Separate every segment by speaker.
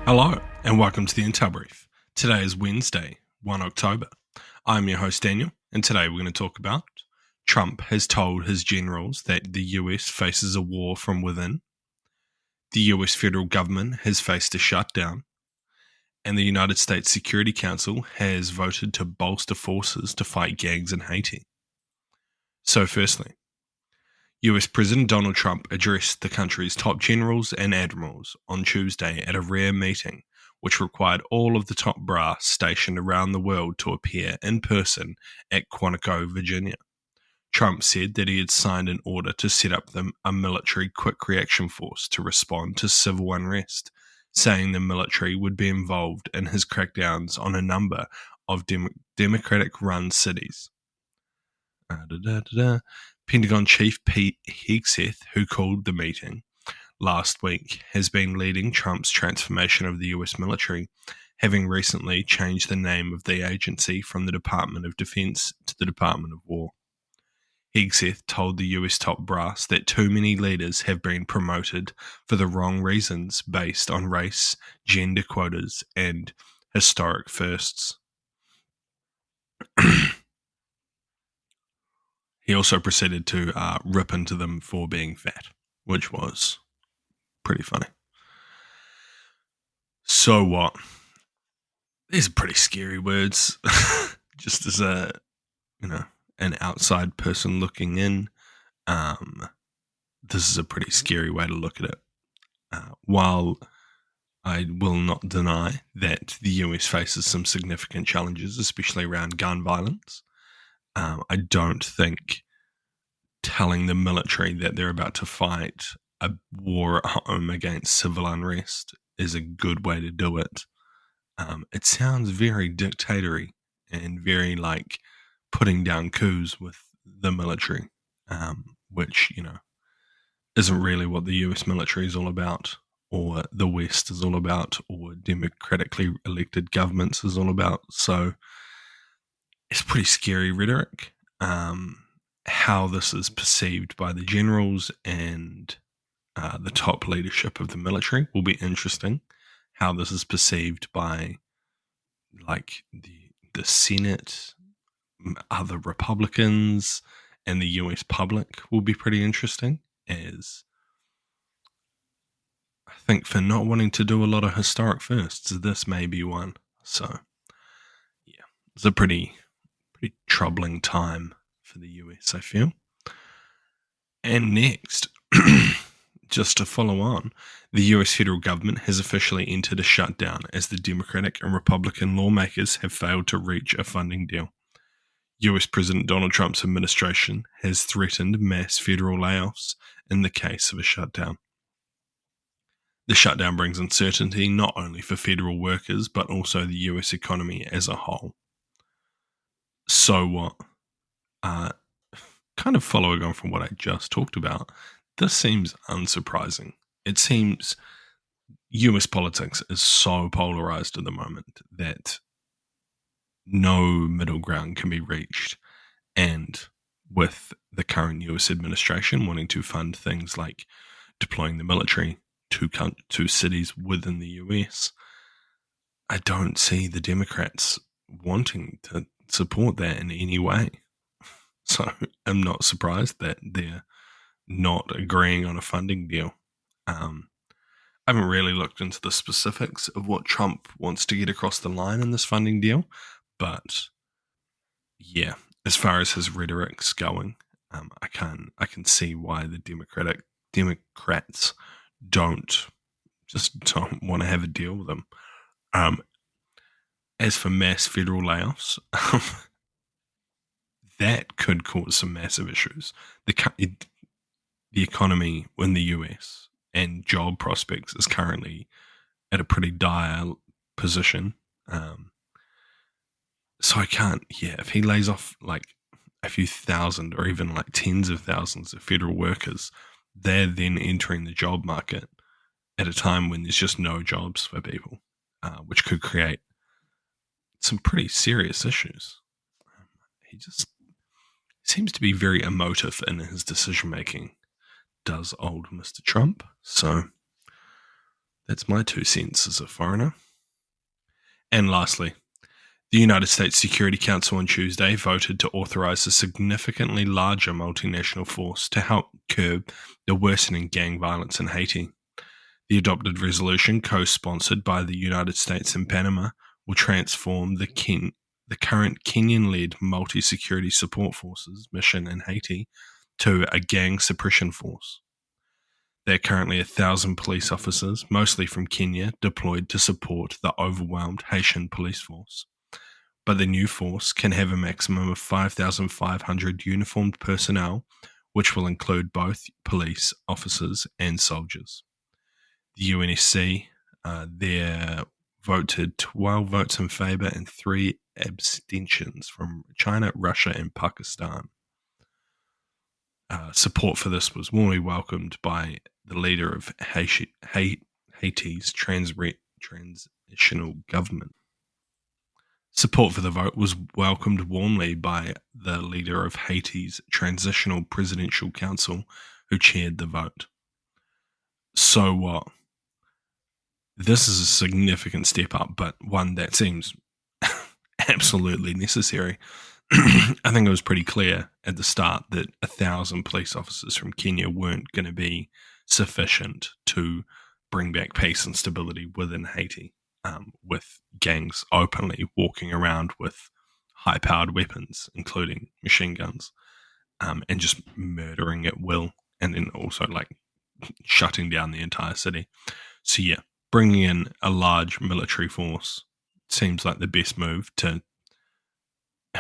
Speaker 1: Hello, and welcome to the Intel Brief. Today is Wednesday, 1 October. I'm your host, Daniel, and today we're going to talk about Trump has told his generals that the US faces a war from within, the US federal government has faced a shutdown, and the United States Security Council has voted to bolster forces to fight gangs in Haiti. So, firstly, US President Donald Trump addressed the country's top generals and admirals on Tuesday at a rare meeting, which required all of the top brass stationed around the world to appear in person at Quantico, Virginia. Trump said that he had signed an order to set up a military quick reaction force to respond to civil unrest, saying the military would be involved in his crackdowns on a number of Democratic-run cities. Pentagon Chief Pete Hegseth, who called the meeting last week, has been leading Trump's transformation of the US military, having recently changed the name of the agency from the Department of Defense to the Department of War. Hegseth told the US top brass that too many leaders have been promoted for the wrong reasons based on race, gender quotas, and historic firsts. He also proceeded to rip into them for being fat, which was pretty funny. So what? These are pretty scary words. Just as an outside person looking in, this is a pretty scary way to look at it. While I will not deny that the US faces some significant challenges, especially around gun violence, I don't think telling the military that they're about to fight a war at home against civil unrest is a good way to do it. It sounds very dictatorial and very like putting down coups with the military, which, isn't really what the US military is all about, or the West is all about, or democratically elected governments is all about. So it's pretty scary rhetoric. How this is perceived by the generals and the top leadership of the military will be interesting. How this is perceived by like the Senate, other Republicans, and the US public will be pretty interesting, as I think for not wanting to do a lot of historic firsts, this may be one. So yeah, it's a pretty troubling time for the US, I feel. And next, just to follow on, the US federal government has officially entered a shutdown as the Democratic and Republican lawmakers have failed to reach a funding deal. US President Donald Trump's administration has threatened mass federal layoffs in the case of a shutdown. The shutdown brings uncertainty not only for federal workers, but also the US economy as a whole. So what? Kind of following on from what I just talked about, this seems unsurprising. It seems US politics is so polarized at the moment that no middle ground can be reached. And with the current US administration wanting to fund things like deploying the military to cities within the US, I don't see the Democrats wanting to support that in any way. So I'm not surprised that they're not agreeing on a funding deal. I haven't really looked into the specifics of what Trump wants to get across the line in this funding deal, but yeah, as far as his rhetoric's going, I can see why the Democrats don't want to have a deal with him. As for mass federal layoffs, that could cause some massive issues. The economy in the US and job prospects is currently at a pretty dire position. So I can't, if he lays off like a few thousand or even like tens of thousands of federal workers, they're then entering the job market at a time when there's just no jobs for people, which could create some pretty serious issues. He just seems to be very emotive in his decision making, does old Mr. Trump. So That's my 2 cents as a foreigner. And lastly, the United States Security Council on Tuesday voted to authorize a significantly larger multinational force to help curb the worsening gang violence in Haiti. The adopted resolution, co-sponsored by the United States and Panama, will transform the current Kenyan-led multi-security support forces mission in Haiti to a gang suppression force. There are currently 1,000 police officers, mostly from Kenya, deployed to support the overwhelmed Haitian police force. But the new force can have a maximum of 5,500 uniformed personnel, which will include both police officers and soldiers. The UNSC, there voted 12 votes in favour and 3 abstentions from China, Russia, and Pakistan. Support for this was warmly welcomed by the leader of Haiti's transitional government. Support for the vote was welcomed warmly by the leader of Haiti's Transitional Presidential Council, who chaired the vote. So what? This is a significant step up, but one that seems absolutely necessary. I think it was pretty clear at the start that 1,000 police officers from Kenya weren't going to be sufficient to bring back peace and stability within Haiti, with gangs openly walking around with high-powered weapons, including machine guns, and just murdering at will, and then also shutting down the entire city. So yeah, bringing in a large military force seems like the best move to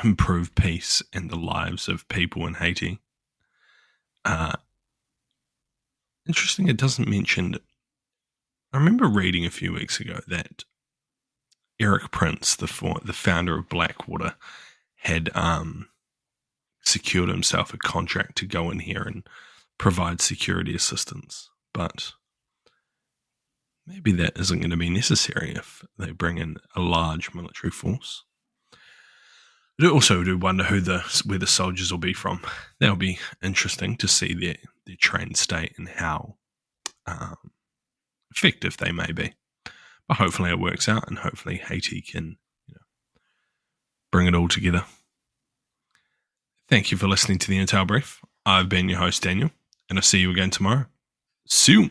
Speaker 1: improve peace and the lives of people in Haiti. Interesting, it doesn't mention. I remember reading a few weeks ago that Eric Prince, the founder of Blackwater, had secured himself a contract to go in here and provide security assistance. But maybe that isn't going to be necessary if they bring in a large military force. I also do wonder where the soldiers will be from. That'll be interesting to see their trained state and how effective they may be. But hopefully it works out, and hopefully Haiti can bring it all together. Thank you for listening to the Intel Brief. I've been your host, Daniel, and I'll see you again tomorrow. See you.